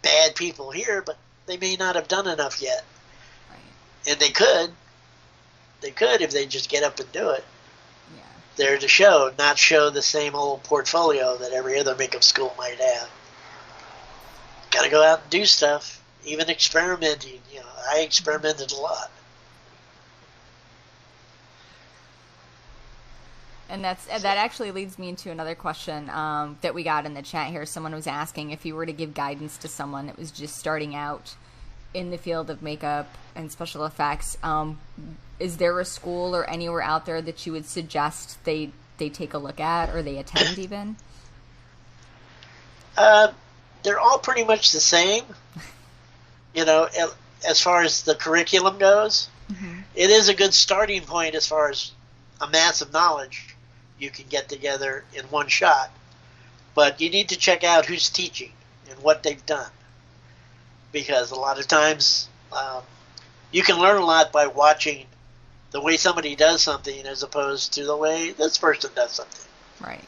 bad people here, but they may not have done enough yet. Right. And they could. They could if they just get up and do it. Yeah. They're to show, not show the same old portfolio that every other makeup school might have. Got to go out and do stuff, even experimenting. You know, I experimented a lot. And that actually leads me into another question that we got in the chat here. Someone was asking if you were to give guidance to someone that was just starting out in the field of makeup and special effects. Is there a school or anywhere out there that you would suggest they take a look at or they attend even? They're all pretty much the same. You know, as far as the curriculum goes, It is a good starting point as far as a mass of knowledge you can get together in one shot. But you need to check out who's teaching and what they've done. Because a lot of times you can learn a lot by watching the way somebody does something as opposed to the way this person does something. Right.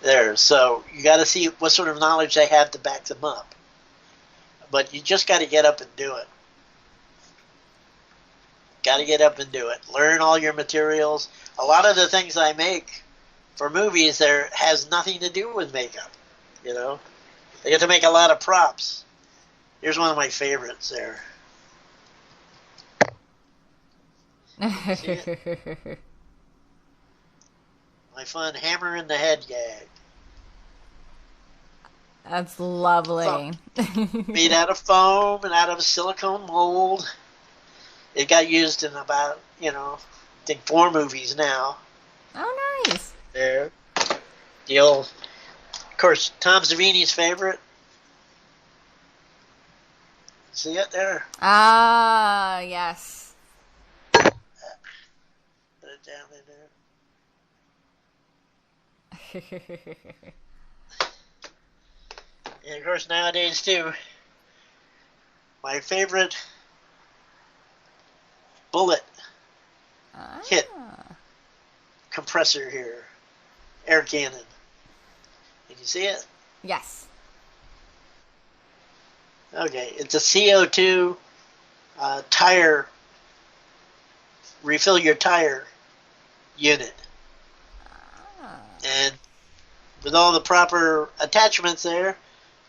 There, so you got to see what sort of knowledge they have to back them up. But you just got to get up and do it. Got to get up and do it. Learn all your materials. A lot of the things I make for movies there has nothing to do with makeup. You know, they get to make a lot of props. Here's one of my favorites there. See it? My fun hammer in the head gag. That's lovely. Made out of foam and out of a silicone mold. It got used in about, I think 4 movies now. Oh, nice. There. The old, of course, Tom Savini's favorite. See it there? Ah, yes. Put it down in there. And of course, nowadays too, my favorite bullet hit compressor here, air cannon. Can you see it? Yes. Okay, it's a CO2 tire, refill your tire unit. And with all the proper attachments there,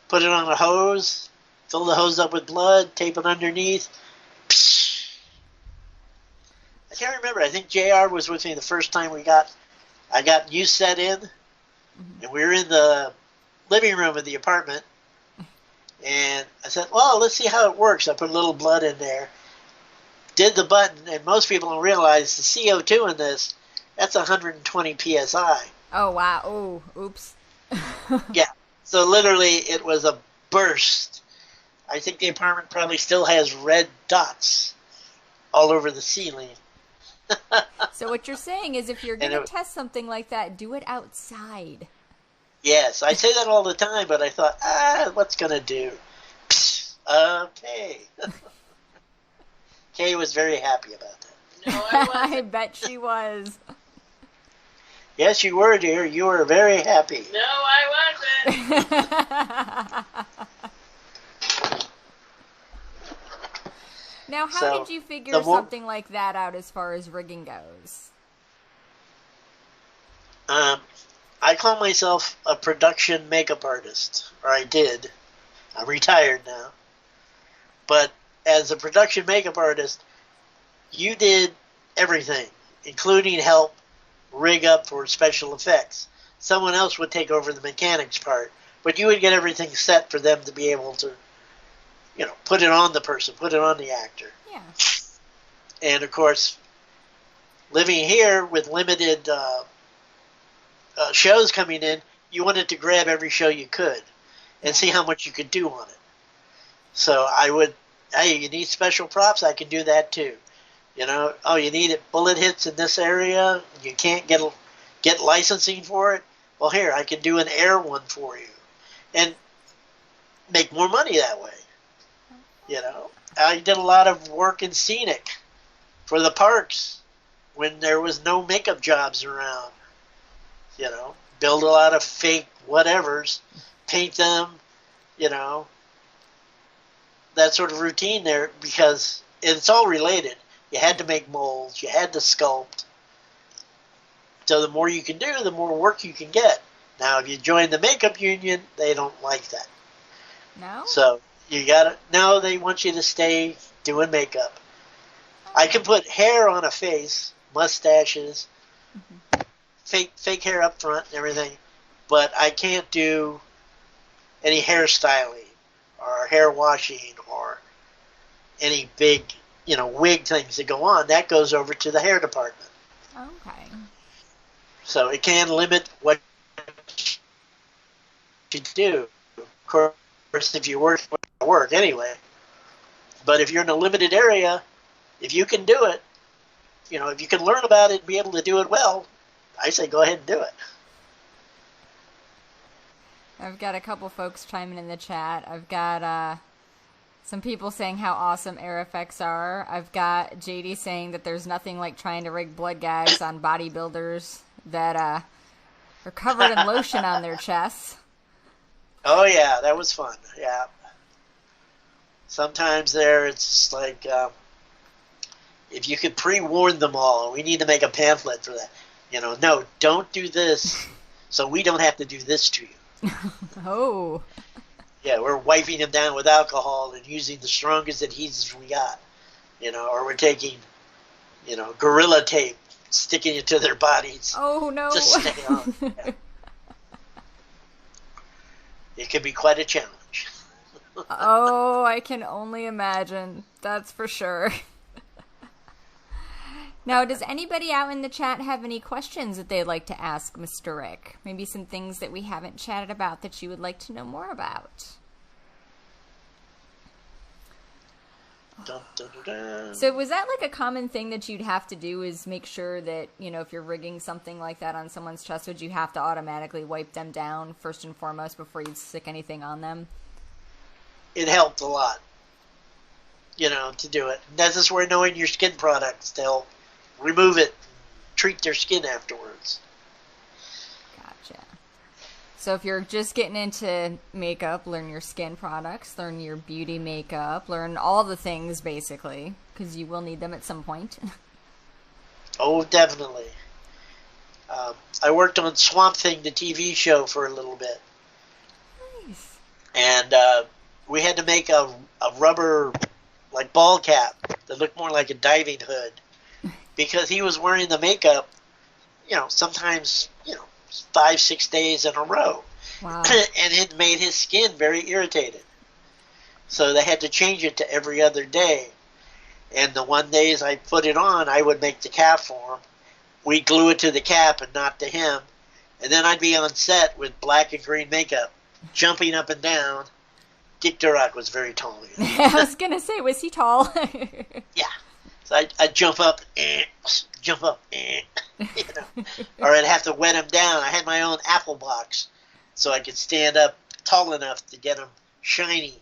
put it on a hose, fill the hose up with blood, tape it underneath. Psh. I can't remember. I think JR was with me the first time I got you set in, and we were in the living room of the apartment, and I said, well, let's see how it works. I put a little blood in there, did the button, and most people don't realize the CO2 in this, that's 120 psi. Oh, wow. Oh, oops. Yeah. So literally it was a burst. I think the apartment probably still has red dots all over the ceiling. So what you're saying is if you're going to test something like that, do it outside. Yes, I say that all the time, but I thought, what's going to do? Psst, okay. Kay was very happy about that. No, I wasn't. I bet she was. Yes, you were, dear. You were very happy. No, I wasn't. Now, how did you figure something like that out as far as rigging goes? I call myself a production makeup artist, or I did. I'm retired now. But as a production makeup artist, you did everything, including help rig up for special effects. Someone else would take over the mechanics part, but you would get everything set for them to be able to, put it on the person, put it on the actor. Yeah. And of course, living here with limited shows coming in, you wanted to grab every show you could and see how much you could do on it. So I would, hey, you need special props? I can do that too. You need bullet hits in this area. You can't get licensing for it. Well, here, I can do an air one for you and make more money that way. I did a lot of work in scenic for the parks when there was no makeup jobs around. Build a lot of fake whatevers, paint them, that sort of routine there, because it's all related. You had to make molds, you had to sculpt. So the more you can do, the more work you can get. Now, if you join the makeup union, they don't like that. No? So no, they want you to stay doing makeup. I can put hair on a face, mustaches, fake hair up front and everything, but I can't do any hairstyling or hair washing or any big, wig things that go on. That goes over to the hair department. Okay. So it can limit what you do. Of course, if you work anyway. But if you're in a limited area, if you can do it, if you can learn about it and be able to do it well, I say go ahead and do it. I've got a couple folks chiming in the chat. I've got some people saying how awesome air effects are. I've got JD saying that there's nothing like trying to rig blood gags on bodybuilders that are covered in lotion on their chests. Oh, yeah, that was fun. Yeah. Sometimes it's just like, if you could pre-warn them all, we need to make a pamphlet for that. No, don't do this, so we don't have to do this to you. Oh. Yeah, we're wiping them down with alcohol and using the strongest adhesives we got. Or we're taking, Gorilla Tape, sticking it to their bodies. Oh, no. To stay on. Yeah. It can be quite a challenge. Oh, I can only imagine. That's for sure. Now, does anybody out in the chat have any questions that they'd like to ask Mr. Rick? Maybe some things that we haven't chatted about that you would like to know more about? Dun, dun, dun, dun. So was that like a common thing that you'd have to do, is make sure that, if you're rigging something like that on someone's chest, would you have to automatically wipe them down first and foremost before you'd stick anything on them? It helped a lot, to do it. That's just where knowing your skin products to help remove it, treat their skin afterwards. Gotcha. So if you're just getting into makeup, learn your skin products, learn your beauty makeup, learn all the things basically, because you will need them at some point. Oh, definitely. I worked on Swamp Thing, the TV show, for a little bit. Nice. and we had to make a rubber like ball cap that looked more like a diving hood because he was wearing the makeup, sometimes 5-6 days in a row. Wow. And it made his skin very irritated. So they had to change it to every other day. And the one days I put it on, I would make the cap for him. We'd glue it to the cap and not to him. And then I'd be on set with black and green makeup, jumping up and down. Dick Durock was very tall. I was going to say, was he tall? Yeah. So I'd jump up, or I'd have to wet him down. I had my own apple box so I could stand up tall enough to get him shiny,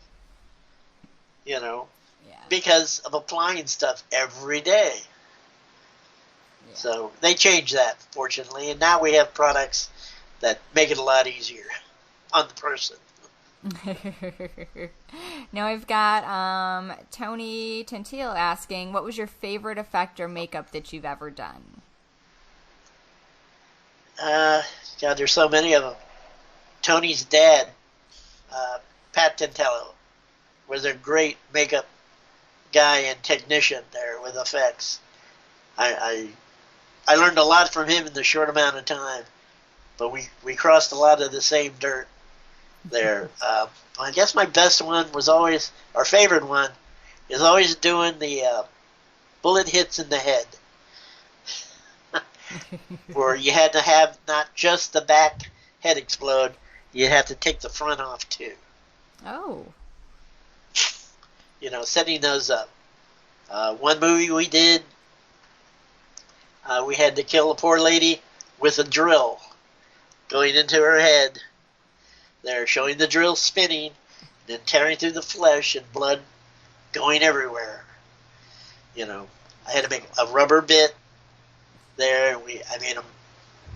because of applying stuff every day. Yeah. So they changed that, fortunately, and now we have products that make it a lot easier on the person. Now I've got Tony Tentile asking, what was your favorite effect or makeup that you've ever done? God, there's so many of them. Tony's dad, Pat Tentile, was a great makeup guy and technician there with effects. I learned a lot from him in the short amount of time, but we crossed a lot of the same dirt there. I guess my best one was always, our favorite one, is always doing the bullet hits in the head. Where you had to have not just the back head explode, you had to take the front off too. Oh. Setting those up. One movie we did, we had to kill a poor lady with a drill going into her head. They're showing the drill spinning, then tearing through the flesh and blood going everywhere. I had to make a rubber bit there. I made a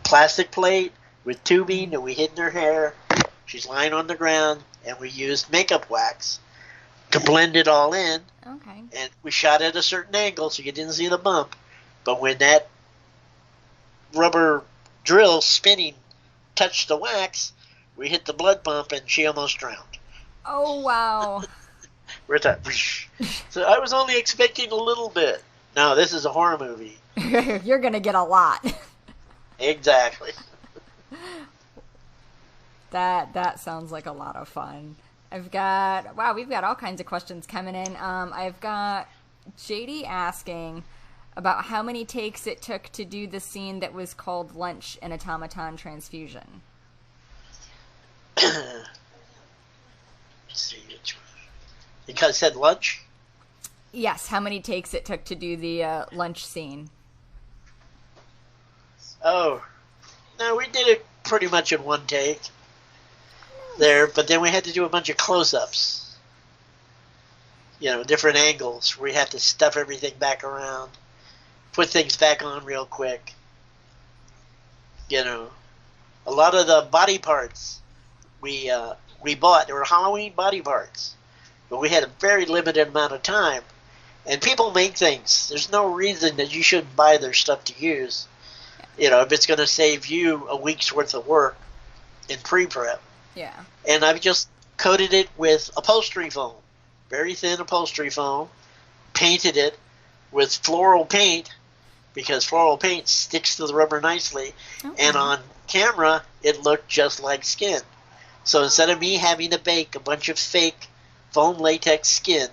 plastic plate with tubing that we hid in her hair. She's lying on the ground, and we used makeup wax to blend it all in. Okay. And we shot at a certain angle so you didn't see the bump. But when that rubber drill spinning touched the wax, we hit the blood bump, and she almost drowned. Oh, wow. We're at that. So I was only expecting a little bit. No, this is a horror movie. You're going to get a lot. Exactly. That sounds like a lot of fun. We've got all kinds of questions coming in. I've got JD asking about how many takes it took to do the scene that was called Lunch in Automaton Transfusion. Let's see which one. You guys said lunch? Yes, how many takes it took to do the lunch scene. Oh, no, we did it pretty much in one take there, but then we had to do a bunch of close-ups. Different angles where we had to stuff everything back around, put things back on real quick. A lot of the body parts we bought, they were Halloween body parts, but we had a very limited amount of time. And people make things. There's no reason that you shouldn't buy their stuff to use. If it's going to save you a week's worth of work in pre-prep. Yeah. And I've just coated it with upholstery foam, very thin upholstery foam, painted it with floral paint because floral paint sticks to the rubber nicely. Okay. And on camera, it looked just like skin. So instead of me having to bake a bunch of fake foam latex skin,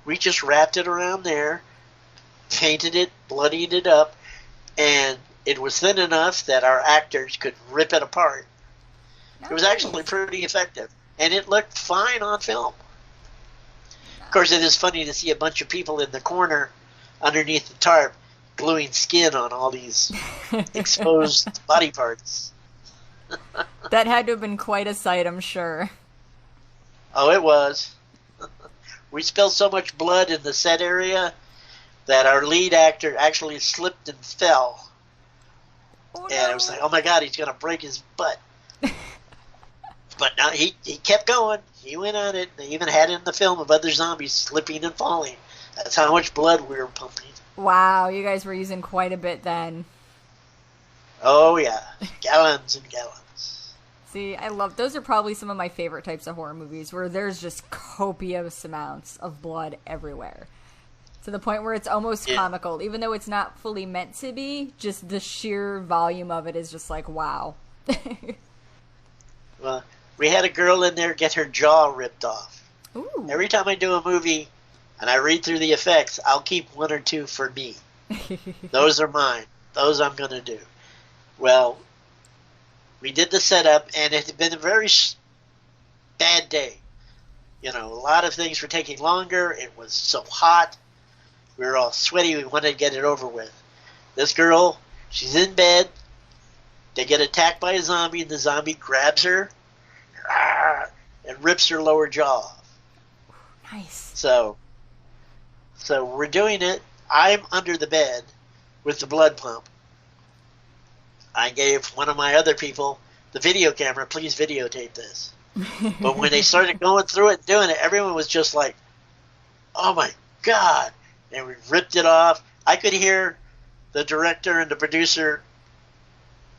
we just wrapped it around there, painted it, bloodied it up, and it was thin enough that our actors could rip it apart. Nice. It was actually pretty effective, and it looked fine on film. Nice. Of course, it is funny to see a bunch of people in the corner underneath the tarp gluing skin on all these exposed body parts. That had to have been quite a sight, I'm sure. Oh, it was. We spilled so much blood in the set area that our lead actor actually slipped and fell. Oh, no. And I was like, oh my God, he's going to break his butt. But no, he kept going. He went on it. They even had it in the film of other zombies slipping and falling. That's how much blood we were pumping. Wow, you guys were using quite a bit then. Oh, yeah. Gallons and gallons. See, I love those. Are probably some of my favorite types of horror movies where there's just copious amounts of blood everywhere. To the point where it's almost comical, even though it's not fully meant to be. Just the sheer volume of it is just like, wow. Well, we had a girl in there get her jaw ripped off. Ooh. Every time I do a movie and I read through the effects, I'll keep one or two for me. Those are mine. Those I'm going to do. Well, we did the setup, and it had been a very bad day. You know, a lot of things were taking longer. It was so hot. We were all sweaty. We wanted to get it over with. This girl, she's in bed. They get attacked by a zombie, and the zombie grabs her and rips her lower jaw off. Nice. So we're doing it. I'm under the bed with the blood pump. I gave one of my other people the video camera, please videotape this. But when they started going through it and doing it, everyone was just like, oh my God. And we ripped it off. I could hear the director and the producer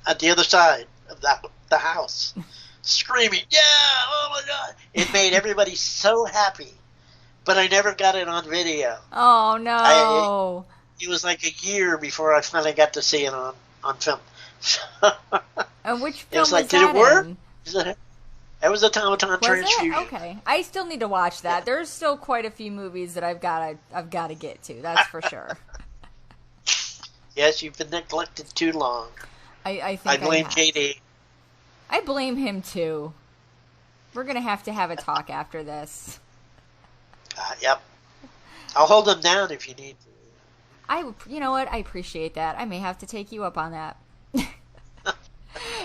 at the other side of the house screaming, yeah, oh my God. It made everybody so happy. But I never got it on video. Oh, no. It was like a year before I finally got to see it on film. And which film was like, that did it work? in? That was Automaton Transfusion. Okay, I still need to watch that. There's still quite a few movies that I've got to get to. That's for sure. Yes, you've been neglected too long. I think I blame JD. I blame him too. We're gonna have to have a talk after this. Yep. I'll hold them down if you need. You know what? I appreciate that. I may have to take you up on that.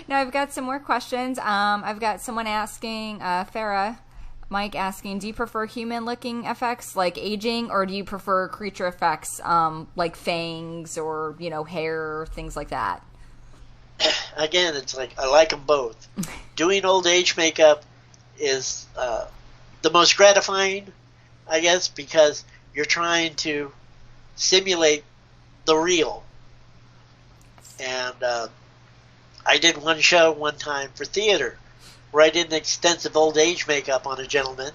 Now I've got some more questions. I've got someone asking, Farah, Mike asking, do you prefer human-looking effects like aging, or do you prefer creature effects like fangs or hair, things like that? Again, it's like I like them both. Doing old age makeup is the most gratifying, I guess, because you're trying to simulate the real. And I did one show one time for theater where I did an extensive old age makeup on a gentleman.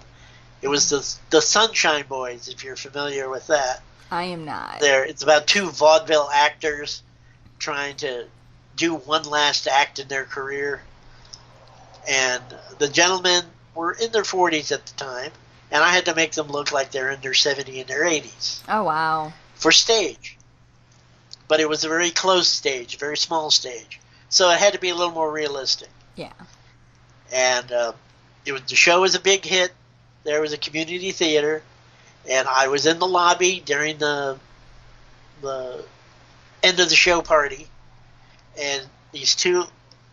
It was the Sunshine Boys, if you're familiar with that. I am not. It's about two vaudeville actors trying to do one last act in their career. And the gentlemen were in their 40s at the time, and I had to make them look like they're in their 70s and their 80s. Oh, wow. For stage. But it was a very close stage, a very small stage. So it had to be a little more realistic. Yeah. And the show was a big hit. There was a community theater, and I was in the lobby during the end of the show party, and these two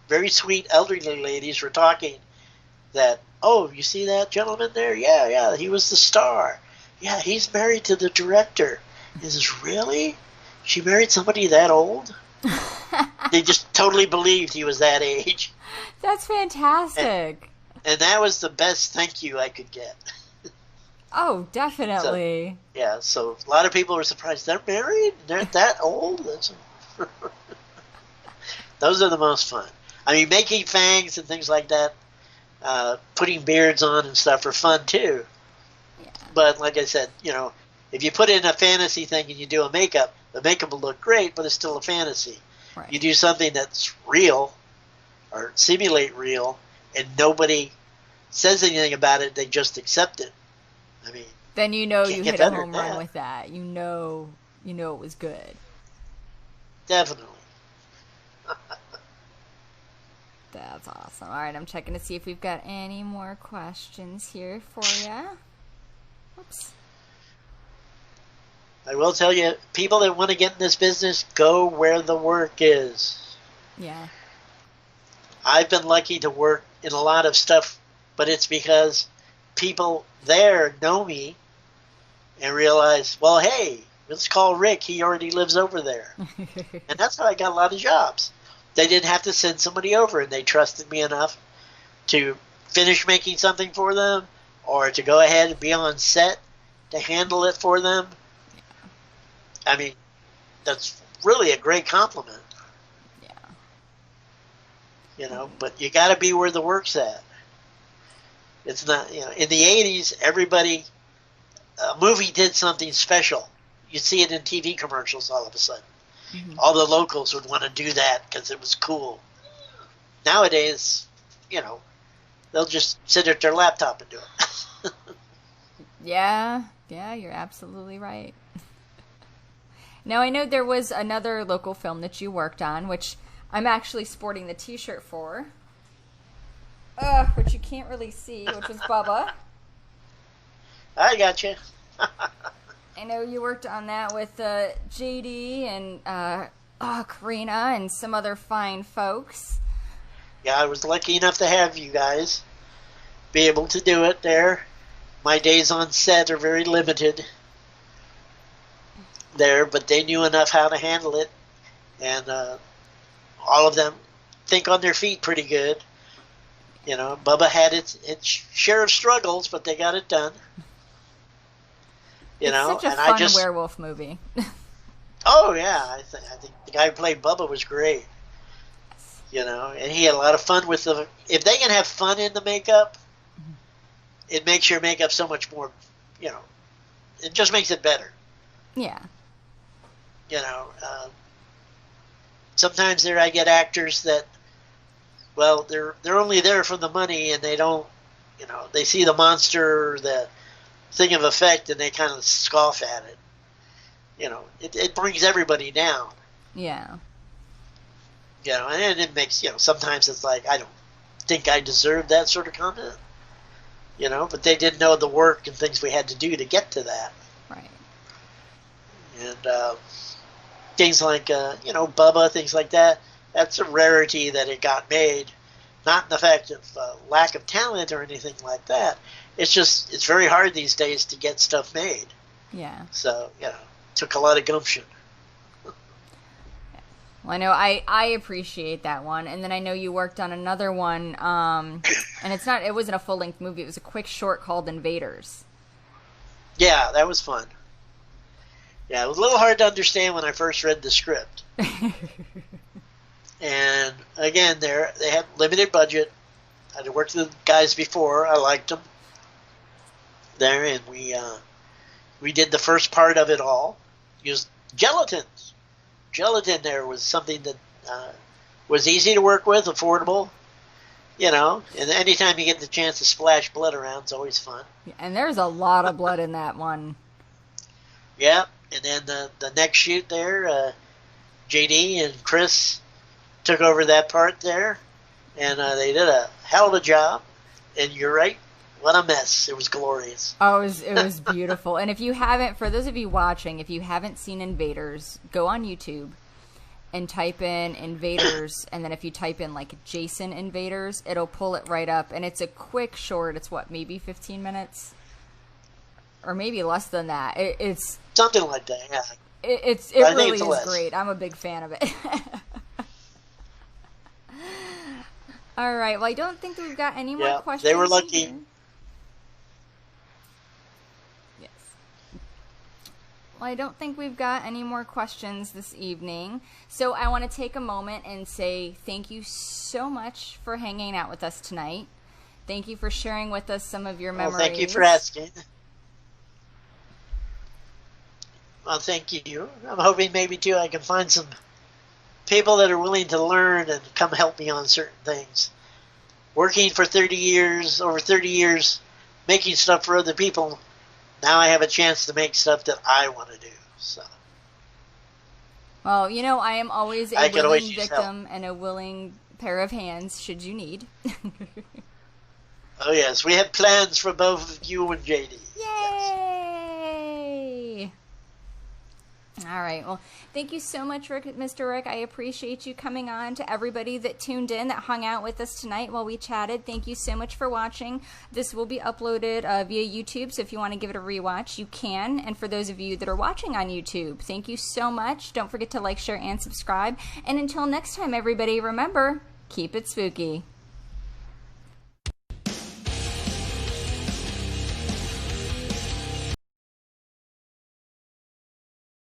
very sweet elderly ladies were talking that, oh, you see that gentleman there? Yeah, he was the star. Yeah, he's married to the director. Is this really? She married somebody that old? They just totally believed he was that age. That's fantastic. And that was the best thank you I could get. Oh, definitely. So a lot of people were surprised. They're married? They're that old? Those are the most fun. I mean, making fangs and things like that, putting beards on and stuff are fun too. Yeah. But like I said, if you put in a fantasy thing and you do a makeup, the makeup will look great, but it's still a fantasy. Right. You do something that's real or simulate real, and nobody says anything about it, they just accept it. I mean, then you hit a home run with that. You know it was good. Definitely. That's awesome. All right, I'm checking to see if we've got any more questions here for you. Oops. I will tell you, people that want to get in this business, go where the work is. Yeah. I've been lucky to work in a lot of stuff, but it's because people there know me and realize, well, hey, let's call Rick. He already lives over there. And that's how I got a lot of jobs. They didn't have to send somebody over, and they trusted me enough to finish making something for them or to go ahead and be on set to handle it for them. I mean, that's really a great compliment. Yeah. you know, but you got to be where the work's at. It's not, you know, in the 80s, everybody, a movie did something special. You'd see it in TV commercials all of a sudden. Mm-hmm. All the locals would want to do that because it was cool. Nowadays, you know, they'll just sit at their laptop and do it. Yeah, you're absolutely right. Now, I know there was another local film that you worked on, which I'm actually sporting the t-shirt for, which you can't really see, which was Bubba. I got you. I know you worked on that with JD and Karina and some other fine folks. Yeah, I was lucky enough to have you guys be able to do it there. My days on set are very limited there, but they knew enough how to handle it, and all of them think on their feet pretty good. You know, Bubba had its share of struggles, but they got it done. You know, it's such a and fun werewolf movie. Oh yeah, I think the guy who played Bubba was great. You know, and he had a lot of fun with the. If they can have fun in the makeup, it makes your makeup so much more. You know, it just makes it better. Yeah. You know, sometimes I get actors that, well, they're only there for the money, and they don't. You know, they see the monster, or the thing of effect, and they kind of scoff at it. You know, it brings everybody down. Yeah. You know, and it makes, you know, sometimes it's like, I don't think I deserve that sort of comment. You know, but they didn't know the work and things we had to do to get to that. Right. And things like, you know, Bubba, things like that, that's a rarity that it got made. Not in the fact of lack of talent or anything like that. It's just, it's very hard these days to get stuff made. Yeah. So, you know, it took a lot of gumption. Well, I know I appreciate that one, and then I know you worked on another one, and it wasn't a full-length movie, it was a quick short called Invaders. Yeah, that was fun. Yeah, it was a little hard to understand when I first read the script. And again, they had limited budget. I'd worked with the guys before. I liked them there, and we did the first part of it all. Used gelatin. Gelatin there was something that was easy to work with, affordable, you know. And anytime you get the chance to splash blood around, it's always fun. And there's a lot of blood in that one. Yeah, and then the next shoot there, JD and Chris took over that part there, and they did a hell of a job. And you're right, what a mess. It was glorious. Oh, it was beautiful. And if you haven't, for those of you watching, if you haven't seen Invaders, go on YouTube and type in Invaders, and then if you type in like Jason Invaders, it'll pull it right up. And it's a quick short. It's what, maybe 15 minutes? Or maybe less than that. It's something like that, yeah. It really is great. I'm a big fan of it. All right. Well, I don't think we've got any more questions. They were lucky. Here. Yes. Well, I don't think we've got any more questions this evening. So I want to take a moment and say thank you so much for hanging out with us tonight. Thank you for sharing with us some of your memories. Well, thank you for asking. Well, thank you. I'm hoping maybe, too, I can find some people that are willing to learn and come help me on certain things. Working for 30 years, over 30 years, making stuff for other people, now I have a chance to make stuff that I want to do. So. Well, you know, I am always a willing victim and a willing pair of hands should you need. Oh, yes. We have plans for both of you and JD. Yay! Yes. All right. Well, thank you so much, Mr. Rick. I appreciate you coming on. To everybody that tuned in, that hung out with us tonight while we chatted, thank you so much for watching. This will be uploaded via YouTube, so if you want to give it a rewatch, you can. And for those of you that are watching on YouTube, thank you so much. Don't forget to like, share, and subscribe. And until next time, everybody, remember, keep it spooky.